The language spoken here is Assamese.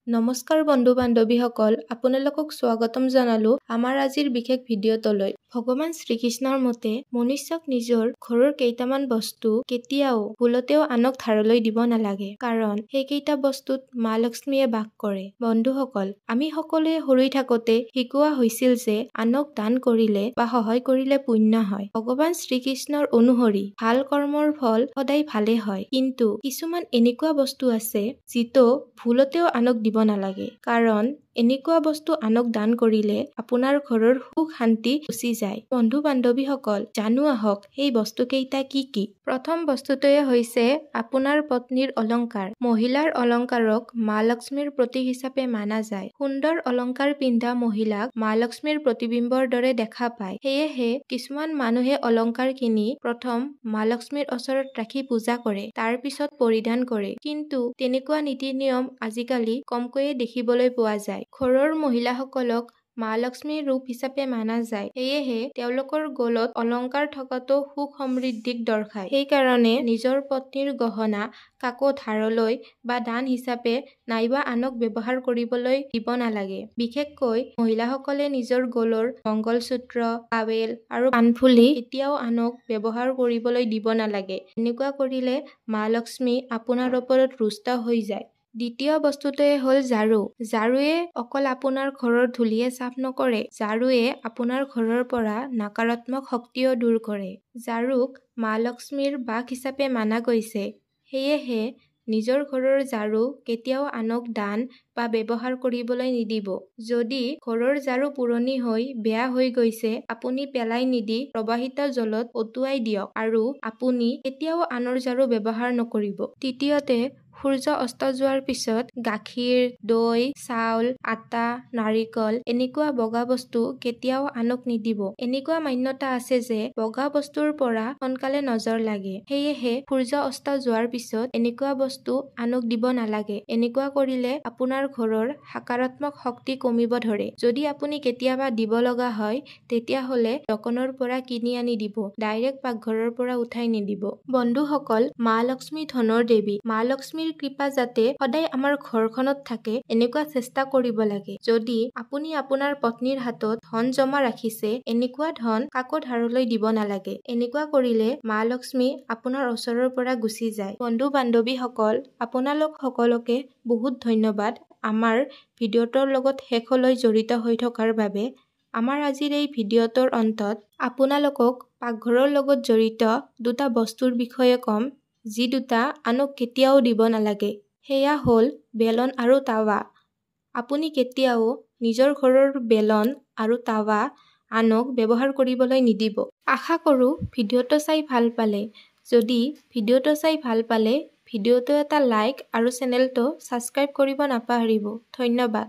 নমস্কাৰ বন্ধু বান্ধৱীসকল, আপোনালোকক স্বাগতম জনালো আমাৰ আজিৰ বিশেষ ভিডিঅ'টোলৈ। ভগৱান শ্ৰীকৃষ্ণৰ মতে মনুষ্যক নিজৰ ঘৰৰ কেইটামান বস্তু কেতিয়াও ভুলতেও আনক ধাৰলৈ দিব নালাগে, কাৰণ সেইকেইটা বস্তুত মা লক্ষ্মীয়ে বাস কৰে। বন্ধুসকল, আমি সকলোৱে সৰু থাকোতে শিকোৱা হৈছিল যে আনক দান কৰিলে বা সহায় কৰিলে পুণ্য হয়। ভগৱান শ্ৰীকৃষ্ণৰ অনুসৰি ভাল কৰ্মৰ ফল সদায় ভালে হয়, কিন্তু কিছুমান এনেকুৱা বস্তু আছে যিটো ভুলতেও আনক দিব নালাগে, কাৰণ এনেকুৱা বস্তু আনক দান কৰিলে আপোনাৰ ঘৰৰ সুখ শান্তি গুচি যায়। বন্ধু বান্ধৱীসকল, জানো আহক সেই বস্তু কেইটা কি কি। প্ৰথম বস্তুটোৱে হৈছে আপোনাৰ পত্নীৰ অলংকাৰ। মহিলাৰ অলংকাৰক মা লক্ষ্মীৰ প্ৰতীক হিচাপে মানা যায়। সুন্দৰ অলংকাৰ পিন্ধা মহিলাক মা লক্ষ্মীৰ প্ৰতিবিম্বৰ দৰে দেখা পায়। সেয়েহে কিছুমান মানুহে অলংকাৰ কিনি প্ৰথম মা লক্ষ্মীৰ ওচৰত ৰাখি পূজা কৰে, তাৰ পিছত পৰিধান কৰে, কিন্তু তেনেকুৱা নীতি নিয়ম আজিকালি কমকৈয়ে দেখিবলৈ পোৱা যায়। ঘৰৰ মহিলাসকলক মা লক্ষ্মীৰ ৰূপ হিচাপে মানা যায়, সেয়েহে তেওঁলোকৰ গলত অলংকাৰ থকাটো সুখ সমৃদ্ধিক দৰ্শায়। সেইকাৰণে নিজৰ পত্নীৰ গহনা কাকো ধাৰলৈ বা দান হিচাপে নাইবা আনক ব্যৱহাৰ কৰিবলৈ দিব নালাগে। বিশেষকৈ মহিলাসকলে নিজৰ গলৰ মংগলসূত্ৰ, পাৱেল আৰু কাণফুলি কেতিয়াও আনক ব্যৱহাৰ কৰিবলৈ দিব নালাগে। এনেকুৱা কৰিলে মা লক্ষ্মী আপোনাৰ ওপৰত ৰুষ্ট হৈ যায়। দ্বিতীয় বস্তুটোৱে হ'ল ঝাৰু। ঝাৰুৱে অকল আপোনাৰ ঘৰৰ ধূলিয়ে চাফ নকৰে, ঝাৰুৱে আপোনাৰ ঘৰৰ পৰা নকাৰাত্মক শক্তিও দূৰ কৰে। ঝাৰুক মা লক্ষ্মীৰ বাস হিচাপে মানা গৈছে, সেয়েহে নিজৰ ঘৰৰ ঝাৰু কেতিয়াও আনক দান বা ব্যৱহাৰ কৰিবলৈ নিদিব। যদি ঘৰৰ ঝাৰু পুৰণি হৈ বেয়া হৈ গৈছে, আপুনি পেলাই নিদি প্ৰবাহিত জলত উটুৱাই দিয়ক আৰু আপুনি কেতিয়াও আনৰ ঝাৰু ব্যৱহাৰ নকৰিব। তৃতীয়তে, সূৰ্য অস্ত যোৱাৰ পিছত গাখীৰ, দৈ, চাউল, আটা, নাৰিকল এনেকুৱা বগা বস্তু কেতিয়াও আনক নিদিব। এনেকুৱা মান্যতা আছে যে বগা বস্তুৰ পৰা সোনকালে নজৰ লাগে, সেয়েহে সূৰ্য অস্ত যোৱাৰ পিছত এনেকুৱা বস্তু আনক দিব নালাগে। এনেকুৱা কৰিলে আপোনাৰ ঘৰৰ সকাৰাত্মক শক্তি কমিব ধৰে। যদি আপুনি কেতিয়াবা দিব লগা হয়, তেতিয়াহ'লে দোকানৰ পৰা কিনি আনি দিব, ডাইৰেক্ট পাকঘৰৰ পৰা উঠাই নিদিব। বন্ধুসকল, মা লক্ষ্মী ধনৰ দেৱী। মা লক্ষ্মীৰ কৃপা যাতে সদায় আমাৰ ঘৰখনত থাকে, এনেকুৱা চেষ্টা কৰিব লাগে। যদি আপুনি আপোনাৰ পত্নীৰ হাতত ধন জমা ৰাখিছে, এনেকুৱা ধন কাকো ধাৰলৈ দিব নালাগে। এনেকুৱা কৰিলে মা লক্ষ্মী আপোনাৰ ওচৰৰ পৰা গুচি যায়। বন্ধু বান্ধৱীসকল, আপোনালোক সকলোকে বহুত ধন্যবাদ আমাৰ ভিডিঅ'টোৰ লগত শেষলৈ জড়িত হৈ থকাৰ বাবে। আমাৰ আজিৰ এই ভিডিঅ'টোৰ অন্তত আপোনালোকক পাকঘৰৰ লগত জড়িত দুটা বস্তুৰ বিষয়ে ক'ম, যি দুটা আনক কেতিয়াও দিব নালাগে। সেয়া হ'ল বেলন আৰু টাৱা। আপুনি কেতিয়াও নিজৰ ঘৰৰ বেলন আৰু টাৱা আনক ব্যৱহাৰ কৰিবলৈ নিদিব। আশা কৰোঁ ভিডিঅ'টো চাই ভাল পালে। যদি ভিডিঅ'টো চাই ভাল পালে, ভিডিঅ'টো এটা লাইক আৰু চেনেলটো ছাবস্ক্ৰাইব কৰিব নাপাহৰিব। ধন্যবাদ।